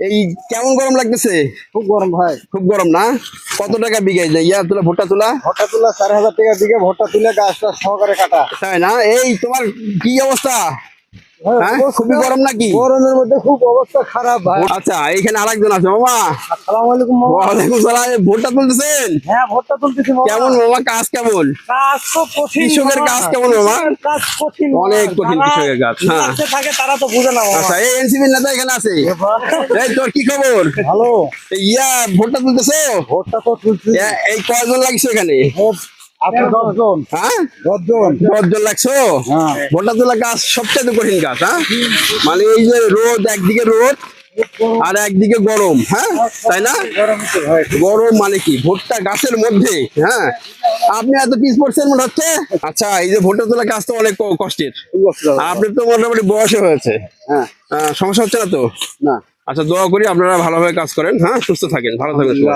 এই কেমন গরম লাগতেছে? খুব গরম ভাই। খুব গরম না? কত টাকা বিঘে ইয়া তোলা ভুট্টা তোলা? ভুট্টা তুলা 4,000 টাকা দিকে, ভুট্টা তুলে গাছটা সহকারে কাটা। তাই না? এই তোমার কি অবস্থা? হ্যাঁ, খুবই গরম নাকি? গরমের মধ্যে খুব অবস্থা খারাপ ভাই। আচ্ছা, এইখানে আরেকজন আছে মামা। আসসালামু আলাইকুম মামা। ওয়ালাইকুম সালাম। ভুট্টা তুলতেছেন? হ্যাঁ, ভুট্টা তুলতেছি মামা। কেমন মামা, কাজ কেমন? কাজ তো কঠিন কৃষকের মামা। কাজ কেমন মামা? কৃষকের কাজ কঠিন মামা। অনেক কঠিন যারা কৃষকের কাজ, হ্যাঁ। রিল্যাক্সে থাকে তারা তো বুঝে না মামা। আচ্ছা, এই এনসিপি নেতা এখানে আছে। এই তোর কি খবর? ভালো। ইয়া ভুট্টা তুলতেছো? ভুট্টা তো তুলছি। এই কয়জন লাগছে এখানে? আপনি 10 জন। হ্যাঁ, 10 জন। 10 জন লাগছো? হ্যাঁ। ভুট্টা তোলা কাজ সবচেয়ে কঠিন কাজ, হ্যাঁ। মানে এই যে রোদ, একদিকে রোদ আর একদিকে গরম, হ্যাঁ, তাই না? গরম তো ভাই। গরম মানে কি, ভুট্টা গাছের মধ্যে, হ্যাঁ। আপনি এত পিস পড়ছেন মনে হচ্ছে। আচ্ছা, এই যে ভুট্টা তোলা কাজ তো অনেক কষ্টের। আর আপনার তো মোটামুটি বয়স হয়েছে, হ্যাঁ। সমস্যা হচ্ছে না তো? না। আচ্ছা, দোয়া করি আপনারা ভালোভাবে কাজ করেন, হ্যাঁ, সুস্থ থাকেন, ভালো থাকবেন সবাই।